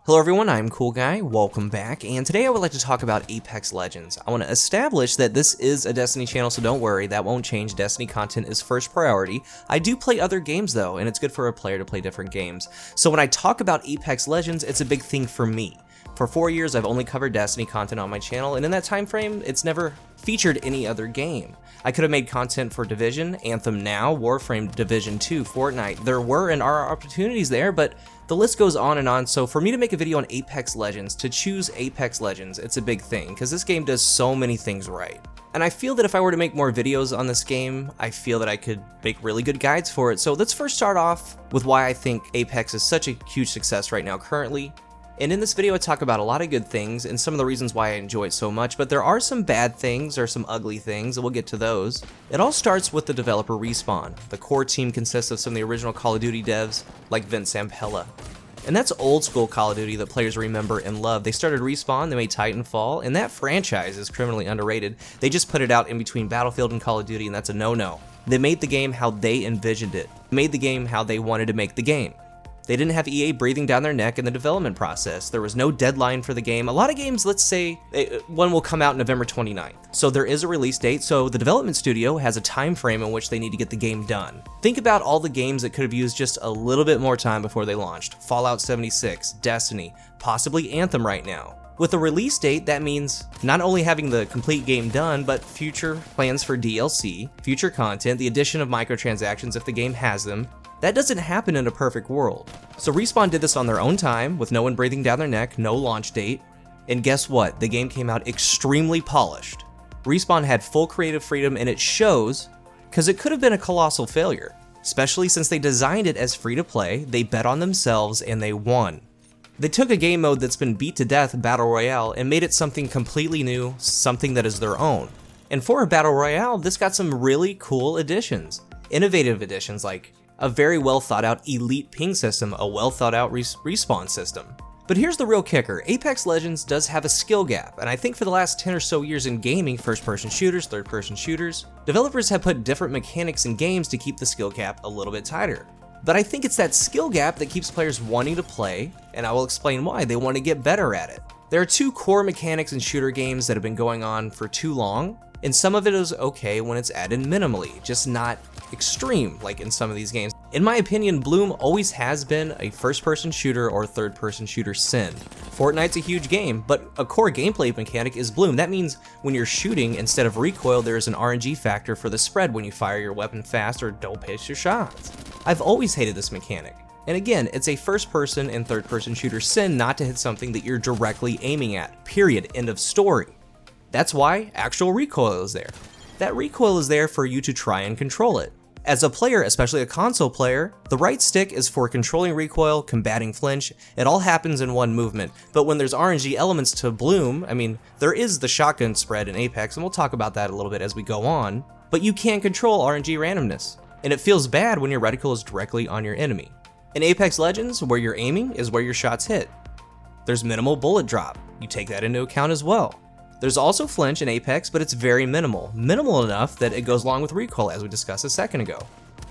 Hello everyone, I'm CoolGuy, welcome back, and today I would like to talk about Apex Legends. I want to establish that this is a Destiny channel, so don't worry, that won't change. Destiny content is first priority. I do play other games though, and it's good for a player to play different games. So when I talk about Apex Legends, it's a big thing for me. For 4 years, I've only covered Destiny content on my channel, and in that time frame, it's never featured any other game. I could have made content for Division, Anthem Now, Warframe, Division 2, Fortnite. There were and are opportunities there, but the list goes on and on, so for me to make a video on Apex Legends, to choose Apex Legends, it's a big thing, because this game does so many things right. And I feel that if I were to make more videos on this game, I feel that I could make really good guides for it. So let's first start off with why I think Apex is such a huge success right now currently. And in this video I talk about a lot of good things and some of the reasons why I enjoy it so much, but there are some bad things or some ugly things, and we'll get to those. It all starts with the developer Respawn. The core team consists of some of the original Call of Duty devs like Vince Zampella. And that's old school Call of Duty that players remember and love. They started Respawn, they made Titanfall, and that franchise is criminally underrated. They just put it out in between Battlefield and Call of Duty, and that's a no-no. They made the game how they envisioned it. They made the game how they wanted to make the game. They didn't have EA breathing down their neck in the development process. There was no deadline for the game. A lot of games, let's say, one will come out November 29th. So there is a release date, so the development studio has a time frame in which they need to get the game done. Think about all the games that could have used just a little bit more time before they launched. Fallout 76, Destiny, possibly Anthem right now. With a release date, that means not only having the complete game done, but future plans for DLC, future content, the addition of microtransactions if the game has them. That doesn't happen in a perfect world. So Respawn did this on their own time, with no one breathing down their neck, no launch date, and guess what? The game came out extremely polished. Respawn had full creative freedom, and it shows, because it could have been a colossal failure. Especially since they designed it as free to play, they bet on themselves, and they won. They took a game mode that's been beat to death, Battle Royale, and made it something completely new, something that is their own. And for a Battle Royale, this got some really cool additions. Innovative additions like a very well thought out elite ping system, a well thought out respawn system. But here's the real kicker, Apex Legends does have a skill gap, and I think for the last 10 or so years in gaming, first person shooters, third person shooters, developers have put different mechanics in games to keep the skill gap a little bit tighter. But I think it's that skill gap that keeps players wanting to play, and I will explain why. They want to get better at it. There are two core mechanics in shooter games that have been going on for too long, and some of it is okay when it's added minimally, just not extreme like in some of these games. In my opinion, Bloom always has been a first-person shooter or third-person shooter sin. Fortnite's a huge game, but a core gameplay mechanic is Bloom. That means when you're shooting, instead of recoil, there is an RNG factor for the spread when you fire your weapon fast or don't pitch your shots. I've always hated this mechanic. And again, it's a first-person and third-person shooter sin not to hit something that you're directly aiming at, period, end of story. That's why actual recoil is there. That recoil is there for you to try and control it. As a player, especially a console player, the right stick is for controlling recoil, combating flinch, it all happens in one movement. But when there's RNG elements to Bloom, I mean, there is the shotgun spread in Apex, and we'll talk about that a little bit as we go on, but you can't control RNG randomness. And it feels bad when your reticle is directly on your enemy. In Apex Legends, where you're aiming is where your shots hit. There's minimal bullet drop, you take that into account as well. There's also flinch in Apex, but it's very minimal. Minimal enough that it goes along with recoil, as we discussed a second ago.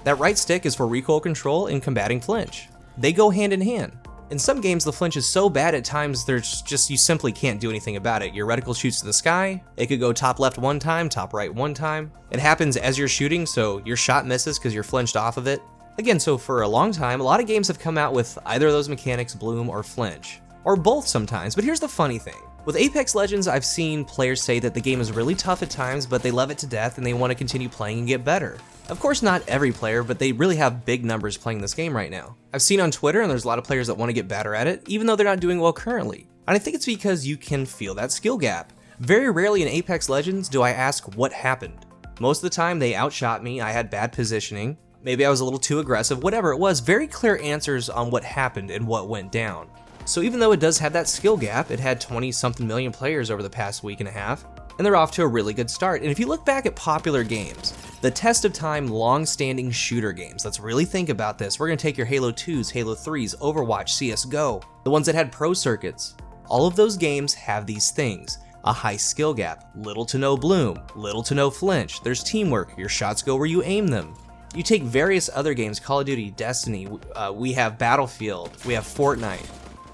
That right stick is for recoil control and combating flinch. They go hand in hand. In some games, the flinch is so bad at times you simply can't do anything about it. Your reticle shoots to the sky, it could go top left one time, top right one time. It happens as you're shooting, so your shot misses because you're flinched off of it. Again, so for a long time, a lot of games have come out with either of those mechanics, Bloom or flinch. Or both sometimes, but here's the funny thing. With Apex Legends, I've seen players say that the game is really tough at times, but they love it to death and they want to continue playing and get better. Of course, not every player, but they really have big numbers playing this game right now. I've seen on Twitter, and there's a lot of players that want to get better at it, even though they're not doing well currently. And I think it's because you can feel that skill gap. Very rarely in Apex Legends do I ask what happened. Most of the time, they outshot me, I had bad positioning, maybe I was a little too aggressive, whatever it was, very clear answers on what happened and what went down. So even though it does have that skill gap, it had 20-something million players over the past week and a half, and they're off to a really good start. And if you look back at popular games, the test of time, long-standing shooter games, let's really think about this. We're gonna take your Halo 2s, Halo 3s, Overwatch, CSGO, the ones that had pro circuits. All of those games have these things. A high skill gap, little to no bloom, little to no flinch, there's teamwork, your shots go where you aim them. You take various other games, Call of Duty, Destiny, we have Battlefield, we have Fortnite.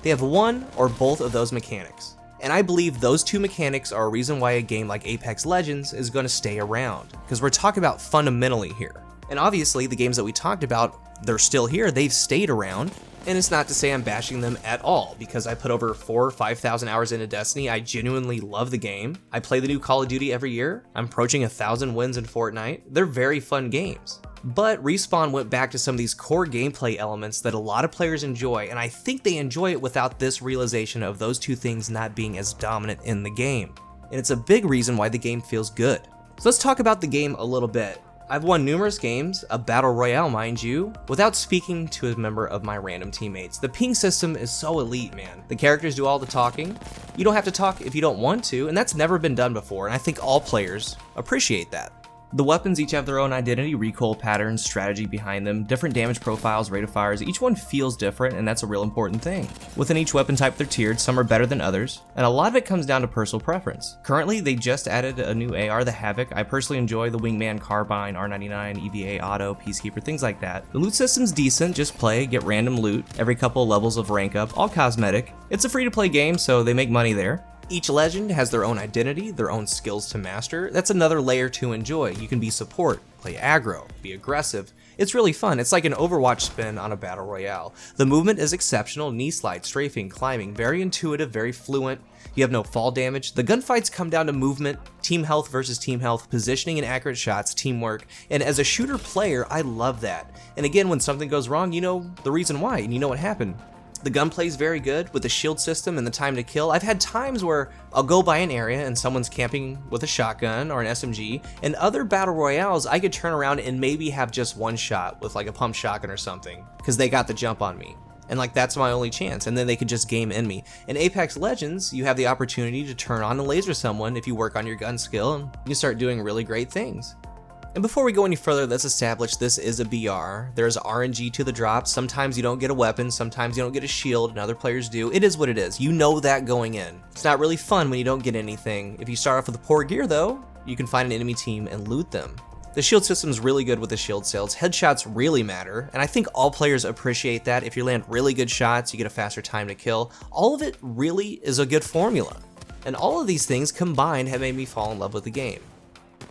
They have one or both of those mechanics. And I believe those two mechanics are a reason why a game like Apex Legends is going to stay around, because we're talking about fundamentally here. And obviously the games that we talked about, they're still here, they've stayed around, and it's not to say I'm bashing them at all, because I put over 4,000 or 5,000 hours into Destiny. I genuinely love the game. I play the new Call of Duty every year. I'm approaching 1,000 wins in Fortnite. They're very fun games. But Respawn went back to some of these core gameplay elements that a lot of players enjoy, and I think they enjoy it without this realization of those two things not being as dominant in the game. And it's a big reason why the game feels good. So let's talk about the game a little bit. I've won numerous games, a battle royale mind you, without speaking to a member of my random teammates. The ping system is so elite, man. The characters do all the talking. You don't have to talk if you don't want to, and that's never been done before, and I think all players appreciate that. The weapons each have their own identity, recoil patterns, strategy behind them, different damage profiles, rate of fires. Each one feels different, and that's a real important thing. Within each weapon type they're tiered, some are better than others, and a lot of it comes down to personal preference. Currently, they just added a new AR, the Havoc. I personally enjoy the Wingman Carbine, R99, EVA Auto, Peacekeeper, things like that. The loot system's decent, just play, get random loot, every couple of levels of rank up, all cosmetic. It's a free-to-play game, so they make money there. Each legend has their own identity, their own skills to master. That's another layer to enjoy. You can be support, play aggro, be aggressive. It's really fun. It's like an Overwatch spin on a battle royale. The movement is exceptional, knee slide, strafing, climbing, very intuitive, very fluent. You have no fall damage. The gunfights come down to movement, team health versus team health, positioning and accurate shots, teamwork. And as a shooter player, I love that. And again, when something goes wrong, you know the reason why and you know what happened. The gunplay is very good with the shield system and the time to kill. I've had times where I'll go by an area and someone's camping with a shotgun or an SMG, and other battle royales I could turn around and maybe have just one shot with like a pump shotgun or something because they got the jump on me. And like that's my only chance, and then they could just game in me. In Apex Legends, you have the opportunity to turn on and laser someone if you work on your gun skill, and you start doing really great things. And before we go any further, let's establish this is a BR. There's RNG to the drop. Sometimes you don't get a weapon, sometimes you don't get a shield, and other players do. It is what it is. You know that going in. It's not really fun when you don't get anything. If you start off with a poor gear though, you can find an enemy team and loot them. The shield system's really good with the shield sales. Headshots really matter, and I think all players appreciate that. If you land really good shots, you get a faster time to kill. All of it really is a good formula. And all of these things combined have made me fall in love with the game.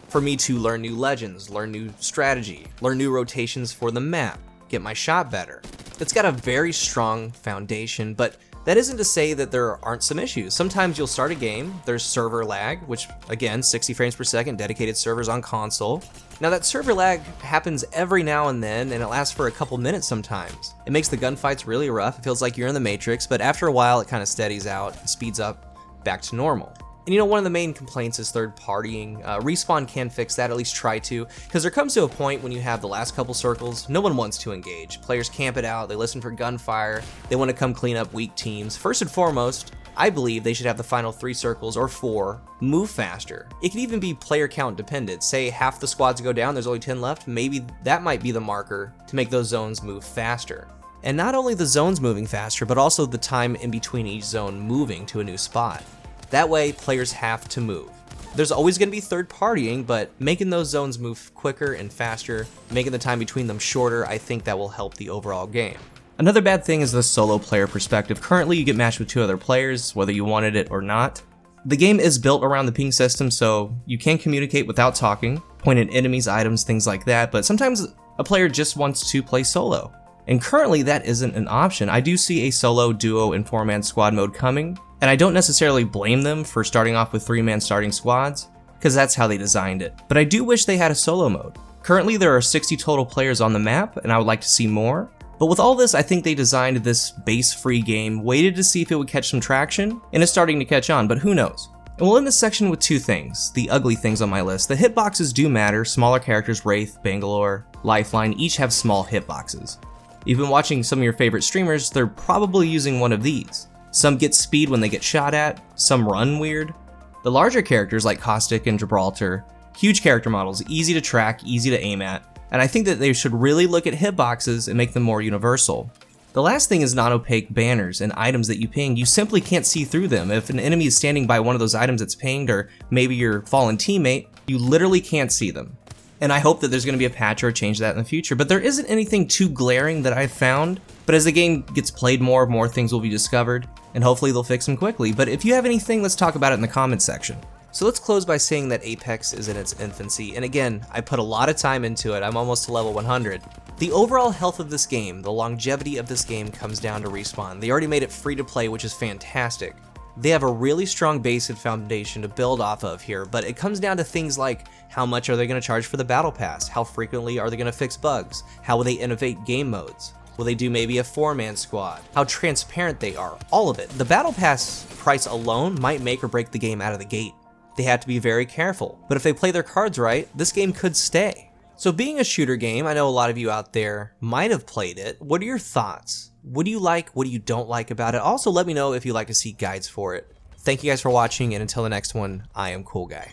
For me to learn new legends, learn new strategy, learn new rotations for the map, get my shot better. It's got a very strong foundation, but that isn't to say that there aren't some issues. Sometimes you'll start a game, there's server lag, which again, 60 frames per second, dedicated servers on console. Now that server lag happens every now and then, and it lasts for a couple minutes sometimes. It makes the gunfights really rough, it feels like you're in the Matrix, but after a while it kind of steadies out and speeds up back to normal. And you know, one of the main complaints is third partying. Respawn can fix that, at least try to, because there comes to a point when you have the last couple circles, no one wants to engage. Players camp it out, they listen for gunfire, they want to come clean up weak teams. First and foremost, I believe they should have the final 3 circles or 4 move faster. It can even be player count dependent. Say half the squads go down, there's only 10 left, maybe that might be the marker to make those zones move faster. And not only the zones moving faster, but also the time in between each zone moving to a new spot. That way, players have to move. There's always going to be third partying, but making those zones move quicker and faster, making the time between them shorter, I think that will help the overall game. Another bad thing is the solo player perspective. Currently, you get matched with 2 other players, whether you wanted it or not. The game is built around the ping system, so you can communicate without talking, point at enemies, items, things like that, but sometimes a player just wants to play solo. And currently, that isn't an option. I do see a solo, duo, and 4-man squad mode coming, and I don't necessarily blame them for starting off with 3-man starting squads, because that's how they designed it. But I do wish they had a solo mode. Currently there are 60 total players on the map, and I would like to see more. But with all this, I think they designed this base-free game, waited to see if it would catch some traction, and it's starting to catch on, but who knows. And we'll end this section with 2 things, the ugly things on my list. The hitboxes do matter. Smaller characters, Wraith, Bangalore, Lifeline, each have small hitboxes. You've been watching some of your favorite streamers, they're probably using one of these. Some get speed when they get shot at, some run weird. The larger characters like Caustic and Gibraltar, huge character models, easy to track, easy to aim at, and I think that they should really look at hitboxes and make them more universal. The last thing is non-opaque banners and items that you ping. You simply can't see through them. If an enemy is standing by one of those items that's pinged, or maybe your fallen teammate, you literally can't see them. And I hope that there's going to be a patch or a change to that in the future. But there isn't anything too glaring that I've found. But as the game gets played more things will be discovered. And hopefully they'll fix them quickly. But if you have anything, let's talk about it in the comments section. So let's close by saying that Apex is in its infancy. And again, I put a lot of time into it. I'm almost to level 100. The overall health of this game, the longevity of this game comes down to Respawn. They already made it free to play, which is fantastic. They have a really strong base and foundation to build off of here, but it comes down to things like how much are they going to charge for the battle pass? How frequently are they going to fix bugs? How will they innovate game modes? Will they do maybe a 4-man squad? How transparent they are? All of it. The battle pass price alone might make or break the game out of the gate. They have to be very careful, but if they play their cards right, this game could stay. So being a shooter game, I know a lot of you out there might have played it. What are your thoughts? What do you like? What do you don't like about it? Also, let me know if you'd like to see guides for it. Thank you guys for watching, and until the next one, I am CoolGuy.